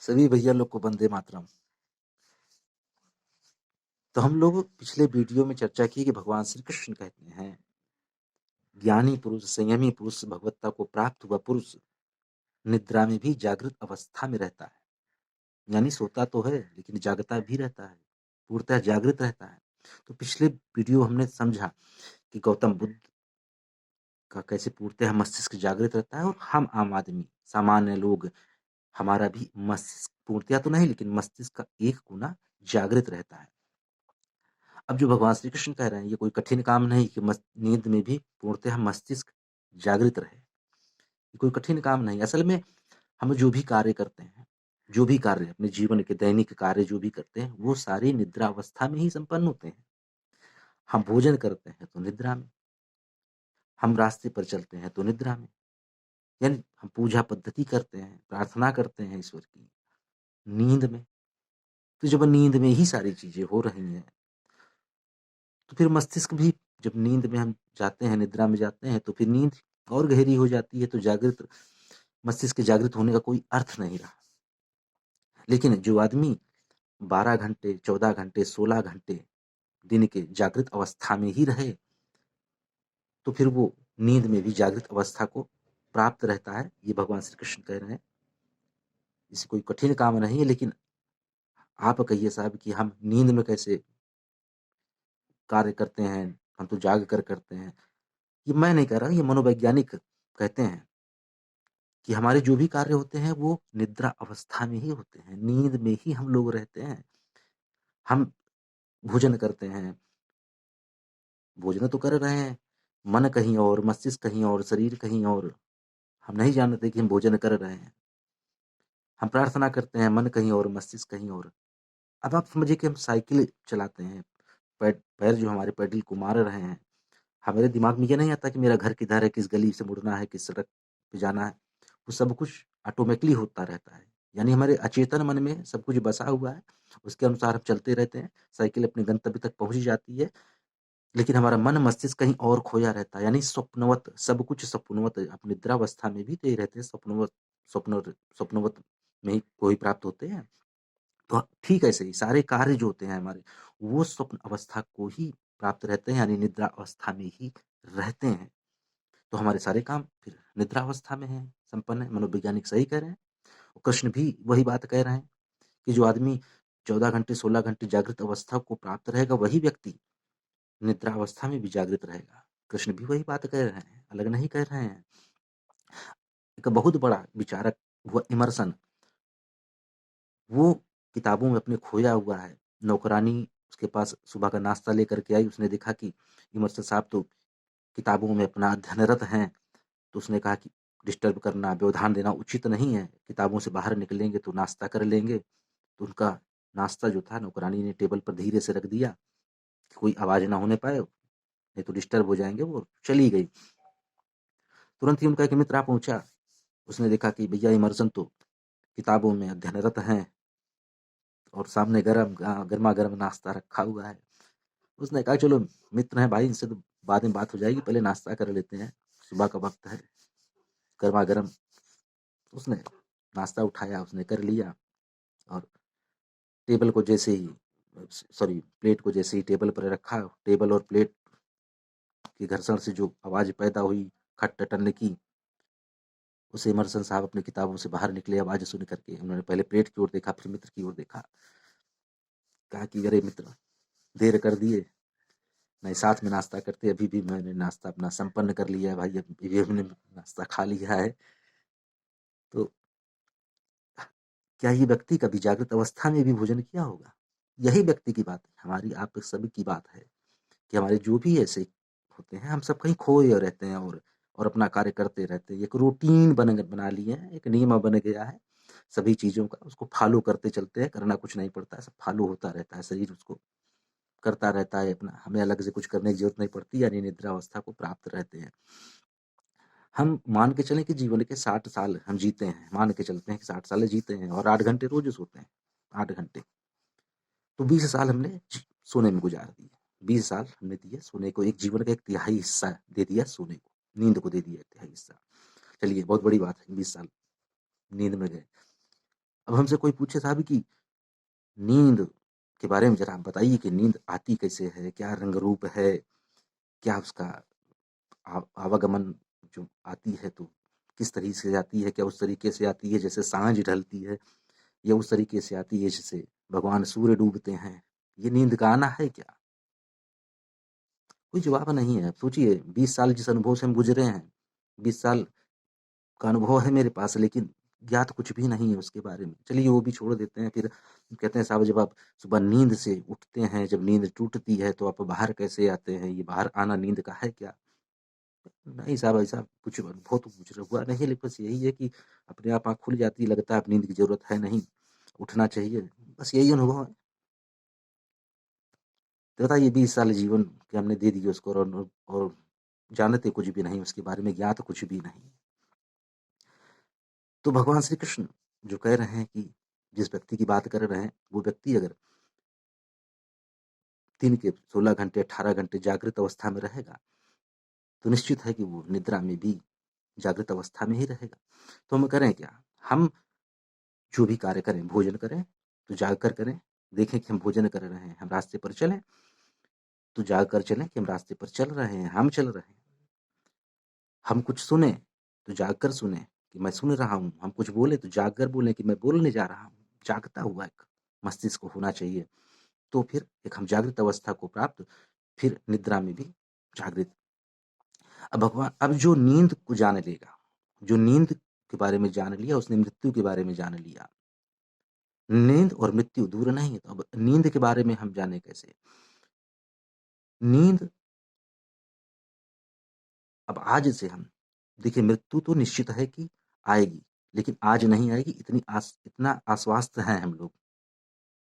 सभी भैया लोग को वंदे मातरम। तो हम लोग पिछले वीडियो में चर्चा की कि भगवान श्री कृष्ण कहते हैं, ज्ञानी पुरुष, संयमी पुरुष, भगवत्ता को प्राप्त हुआ पुरुष निद्रा में भी जागृत अवस्था में रहता है। यानी सोता तो है लेकिन जागता भी रहता है, पूर्णतः जागृत रहता है। तो पिछले वीडियो हमने समझा कि गौतम बुद्ध का कैसे पूर्णतः मस्तिष्क जागृत रहता है, और हम आम आदमी, सामान्य लोग, हमारा भी मस्तिष्क पूर्णतः तो नहीं लेकिन मस्तिष्क का एक गुना जागृत रहता है। अब जो भगवान श्री कृष्ण कह रहे हैं, ये कोई कठिन काम नहीं कि नींद में भी पूर्णतः मस्तिष्क जागृत रहे। ये कोई कठिन काम नहीं। असल में हम जो भी कार्य करते हैं, जो भी कार्य अपने जीवन के दैनिक कार्य जो भी करते हैं, वो सारी निद्रा अवस्था में ही संपन्न होते हैं। हम भोजन करते हैं तो निद्रा में, हम रास्ते पर चलते हैं तो निद्रा में, यानी हम पूजा पद्धति करते हैं, प्रार्थना करते हैं ईश्वर की, नींद में। तो जब नींद में ही सारी चीजें हो रही हैं, तो फिर मस्तिष्क भी, जब नींद में हम जाते हैं, निद्रा में जाते हैं, तो फिर नींद और गहरी हो जाती है। तो जागृत मस्तिष्क के जागृत होने का कोई अर्थ नहीं रहा। लेकिन जो आदमी 12 घंटे, 14 घंटे, 16 घंटे दिन के जागृत अवस्था में ही रहे, तो फिर वो नींद में भी जागृत अवस्था को प्राप्त रहता है। ये भगवान श्री कृष्ण कह रहे हैं। इसे कोई कठिन काम नहीं है। लेकिन आप कहिए साहब कि हम नींद में कैसे कार्य करते हैं, हम तो जाग कर करते हैं। ये मैं नहीं कह रहा, ये मनोवैज्ञानिक कहते हैं कि हमारे जो भी कार्य होते हैं वो निद्रा अवस्था में ही होते हैं, नींद में ही हम लोग रहते हैं। हम भोजन करते हैं, भोजन तो कर रहे हैं, मन कहीं और, मस्तिष्क कहीं और, शरीर कहीं और, हम नहीं जानते कि हम भोजन कर रहे हैं। हम प्रार्थना करते हैं, मन कहीं और, मस्तिष्क कहीं और। अब आप समझिए कि हम साइकिल चलाते हैं, पैर जो हमारे पेडल को मार रहे हैं, हमारे दिमाग में ये नहीं आता कि मेरा घर किधर है, किस गली से मुड़ना है, किस सड़क पे जाना है। वो सब कुछ ऑटोमेटिकली होता रहता है। यानी हमारे अचेतन मन में सब कुछ बसा हुआ है, उसके अनुसार हम चलते रहते हैं। साइकिल अपने गंतव्य तक पहुंच जाती है, लेकिन हमारा मन मस्तिष्क कहीं और खोया रहता है। यानी स्वप्नवत, सब कुछ स्वप्नवत। आप निद्रावस्था में भी तो ये रहते हैं, स्वप्नवत। स्वप्नवत में ही कोई प्राप्त होते हैं। तो ठीक ऐसे ही सारे कार्य जो होते हैं हमारे, वो स्वप्न अवस्था को ही प्राप्त रहते हैं, यानी निद्रा अवस्था में ही रहते हैं। तो हमारे सारे काम फिर निद्रा अवस्था में है, संपन्न है। मनोवैज्ञानिक सही कह रहे हैं। कृष्ण भी वही बात कह रहे हैं कि जो आदमी 14 घंटे, 16 घंटे जागृत अवस्था को प्राप्त रहेगा, वही व्यक्ति निद्रा अवस्था में भी जागृत रहेगा। कृष्ण भी वही बात कह रहे हैं, अलग नहीं कह रहे हैं। एक बहुत बड़ा विचारक हुआ इमर्सन, वो किताबों में अपने खोया हुआ है। नौकरानी उसके पास सुबह का नाश्ता लेकर के आई, उसने देखा कि इमर्सन साहब तो किताबों में अपना अध्ययनरत हैं। तो उसने कहा कि डिस्टर्ब करना, व्यवधान देना उचित नहीं है, किताबों से बाहर निकलेंगे तो नाश्ता कर लेंगे। तो उनका नाश्ता जो था नौकरानी ने टेबल पर धीरे से रख दिया कि कोई आवाज ना होने पाए, नहीं तो डिस्टर्ब हो जाएंगे। वो चली गई। तुरंत ही उनका एक मित्र आ पहुंचा। उसने देखा कि भैया इमर्सन तो किताबों में अध्ययनरत हैं और सामने गर्मा गर्म नाश्ता रखा हुआ है। उसने कहा चलो मित्र हैं भाई, इनसे तो बाद में बात हो जाएगी, पहले नाश्ता कर लेते हैं, सुबह का वक्त है, गर्मा गर्म। उसने नाश्ता उठाया, उसने कर लिया, और टेबल को जैसे ही, सॉरी, प्लेट को जैसे ही टेबल पर रखा, टेबल और प्लेट के घर्षण से जो आवाज पैदा हुई, खट टटन की, उसे इमर्सन साहब अपनी किताबों से बाहर निकले आवाज सुन करके। उन्होंने पहले प्लेट की ओर देखा, फिर मित्र की ओर देखा। कहा कि अरे मित्र, देर कर दिए, नहीं साथ में नाश्ता करते, अभी भी मैंने नाश्ता अपना संपन्न कर लिया है भाई, अभी भी हमने नाश्ता खा लिया है। तो क्या ये व्यक्ति कभी जागृत अवस्था में भी भोजन किया होगा? यही व्यक्ति की बात है, हमारी आप सभी की बात है कि हमारे जो भी ऐसे होते हैं, हम सब कहीं खोए रहते हैं, और अपना कार्य करते रहते हैं। एक रूटीन बना लिए हैं, एक नियम बन गया है सभी चीजों का, उसको फॉलो करते चलते हैं। करना कुछ नहीं पड़ता है, सब फॉलो होता रहता है, शरीर उसको करता रहता है अपना, हमें अलग से कुछ करने की जरूरत नहीं पड़ती, यानी निद्रा अवस्था को प्राप्त रहते हैं। हम मान के चलें कि जीवन के 60 साल हम जीते हैं, मान के चलते हैं कि 60 साल जीते हैं, और 8 घंटे रोज सोते हैं, 8 घंटे। तो 20 साल हमने सोने में गुजार दिए। 20 साल हमने दिए सोने को, एक जीवन का एक तिहाई हिस्सा दे दिया सोने को, नींद को दे दिया एक तिहाई हिस्सा। चलिए बहुत बड़ी बात है, 20 साल नींद में गए। अब हमसे कोई पूछे साहब कि नींद के बारे में ज़रा आप बताइए कि नींद आती कैसे है? क्या रंग रूप है? क्या उसका आवागमन जो आती है तो किस तरीके से आती है? क्या उस तरीके से आती है जैसे साँझ ढलती है या उस तरीके से आती है जैसे भगवान सूर्य डूबते हैं? ये नींद का आना है क्या? कोई जवाब नहीं है। सोचिए 20 साल जिस अनुभव से हम गुज़रे हैं, 20 साल का अनुभव है मेरे पास, लेकिन ज्ञात कुछ भी नहीं है उसके बारे में। चलिए वो भी छोड़ देते हैं। फिर कहते हैं साहब जब आप सुबह नींद से उठते हैं, जब नींद टूटती है तो आप बाहर कैसे आते हैं? ये बाहर आना नींद का है क्या? नहीं साहब ऐसा कुछ अनुभव तो मुझे हुआ नहीं है, लेकिन बस यही है कि अपने आप आँख खुल जाती है, लगता है अब नींद की ज़रूरत है नहीं, उठना चाहिए। बस यही अनुभव है। तो बताइए 20 साल जीवन के हमने दे दिए उसको और जानते कुछ भी नहीं उसके बारे में, ज्ञात कुछ भी नहीं। तो भगवान श्री कृष्ण जो कह रहे हैं कि जिस व्यक्ति की बात कर रहे हैं, वो व्यक्ति अगर दिन के 16 घंटे, 18 घंटे जागृत अवस्था में रहेगा, तो निश्चित है कि वो निद्रा में भी जागृत अवस्था में ही रहेगा। तो हम करें क्या? हम जो भी कार्य करें, भोजन करें तो जाग कर करें, देखें कि हम भोजन कर रहे हैं, हम रास्ते पर चलें तो जाग कर चलें कि हम रास्ते पर चल रहे हैं, हम चल रहे हैं। हम कुछ सुने तो जाग कर सुने कि मैं सुन रहा हूँ, हम कुछ बोले तो जाग कर बोलें कि मैं बोलने जा रहा हूँ। जागता हुआ एक मस्तिष्क को होना चाहिए। तो फिर एक हम जागृत अवस्था को प्राप्त, फिर निद्रा में भी जागृत। अब जो नींद को जान लेगा, जो नींद के बारे में जान लिया, उसने मृत्यु के बारे में जान लिया। नींद और मृत्यु दूर नहीं है, तो अब नींद के बारे में हम जाने कैसे? नींद अब आज से हम देखिए, मृत्यु तो निश्चित है कि आएगी, लेकिन आज नहीं आएगी, इतना आश्वस्त हैं हम लोग,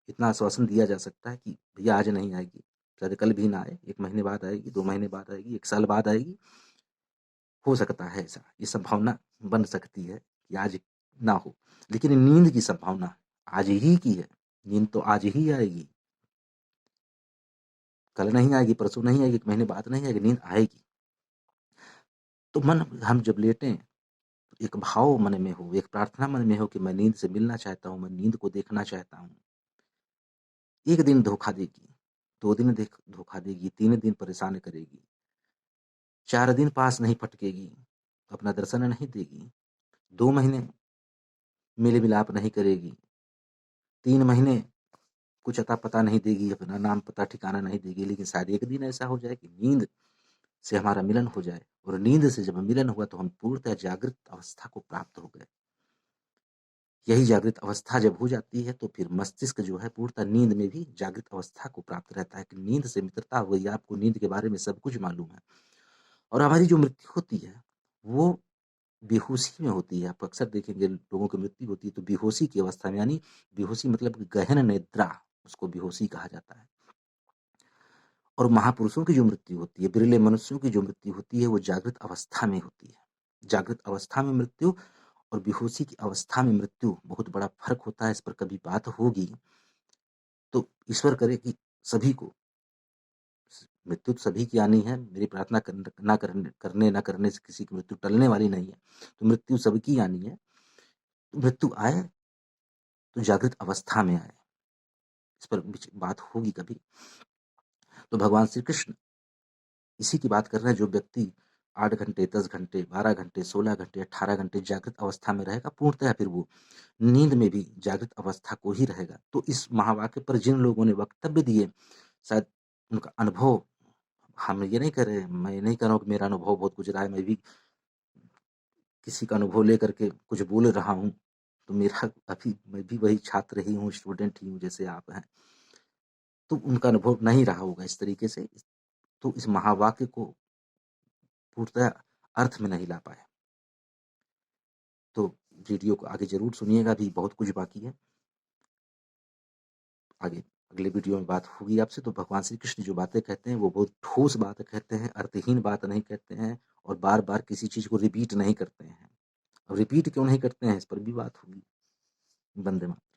इतना आश्वासन दिया जा सकता है कि भैया आज नहीं आएगी, शायद कल भी ना आए, 1 महीने बाद आएगी, 2 महीने बाद आएगी, 1 साल बाद आएगी। हो सकता है ऐसा, ये संभावना बन सकती है कि आज ना हो, लेकिन नींद की संभावना आज ही की है। नींद तो आज ही आएगी, कल नहीं आएगी, परसों नहीं आएगी, 1 महीने बाद नहीं आएगी, नींद आएगी। तो मन हम जब लेटें, एक भाव मन में हो, एक प्रार्थना मन में हो कि मैं नींद से मिलना चाहता हूँ, मैं नींद को देखना चाहता हूँ। 1 दिन धोखा देगी, 2 दिन धोखा देगी, 3 दिन परेशान करेगी, 4 दिन पास नहीं पटकेगी, अपना दर्शन नहीं देगी, 2 महीने मेल मिलाप नहीं करेगी, 3 महीने कुछ अता पता नहीं देगी, अपना नाम पता ठिकाना नहीं देगी, लेकिन शायद एक दिन ऐसा हो जाए कि नींद से हमारा मिलन हो जाए, और नींद से जब मिलन हुआ तो हम पूर्णतः जागृत अवस्था को प्राप्त हो गए। यही जागृत अवस्था जब हो जाती है तो फिर मस्तिष्क जो है पूर्णतः नींद में भी जागृत अवस्था को प्राप्त रहता है कि नींद से मित्रता हो गई, आपको नींद के बारे में सब कुछ मालूम है। और हमारी जो मृत्यु होती है वो बेहोशी में होती है। आप अक्सर देखेंगे लोगों की मृत्यु होती है तो बेहोशी की अवस्था में, यानी बेहोशी मतलब गहन निद्रा, उसको बेहोशी कहा जाता है। और महापुरुषों की जो मृत्यु होती है, बिरले मनुष्यों की जो मृत्यु होती है, वो जागृत अवस्था में होती है। जागृत अवस्था में मृत्यु और बेहोशी की अवस्था में मृत्यु, बहुत बड़ा फर्क होता है। इस पर कभी बात होगी तो ईश्वर करे कि सभी को, मृत्यु तो सभी की आनी है, मेरी प्रार्थना करने ना करने से किसी की मृत्यु टलने वाली नहीं है, तो मृत्यु सबकी आनी है। तो मृत्यु आए तो जागृत अवस्था में आए, इस पर बात होगी कभी। तो भगवान श्री कृष्ण इसी की बात कर रहे हैं, जो व्यक्ति 8 घंटे, 10 घंटे, 12 घंटे, 16 घंटे, 18 घंटे जागृत अवस्था में रहेगा, पूर्णतः फिर वो नींद में भी जागृत अवस्था को ही रहेगा। तो इस महावाक्य पर जिन लोगों ने वक्तव्य दिए, शायद उनका अनुभव, हम ये नहीं कह रहे, मैं नहीं कह रहा हूँ कि मेरा अनुभव बहुत गुजरा है, मैं भी किसी का अनुभव लेकर के कुछ बोल रहा हूँ, तो मेरा अभी मैं भी वही छात्र ही हूँ, स्टूडेंट ही हूँ जैसे आप हैं, तो उनका अनुभव नहीं रहा होगा इस तरीके से, तो इस महावाक्य को पूर्णतः अर्थ में नहीं ला पाए। तो वीडियो को आगे जरूर सुनिएगा, अभी बहुत कुछ बाकी है। आगे अगले वीडियो में बात होगी आपसे। तो भगवान श्री कृष्ण जो बातें कहते हैं वो बहुत ठोस बातें कहते हैं, अर्थहीन बात नहीं कहते हैं, और बार बार किसी चीज को रिपीट नहीं करते हैं। और रिपीट क्यों नहीं करते हैं इस पर भी बात होगी। वंदे मातरम।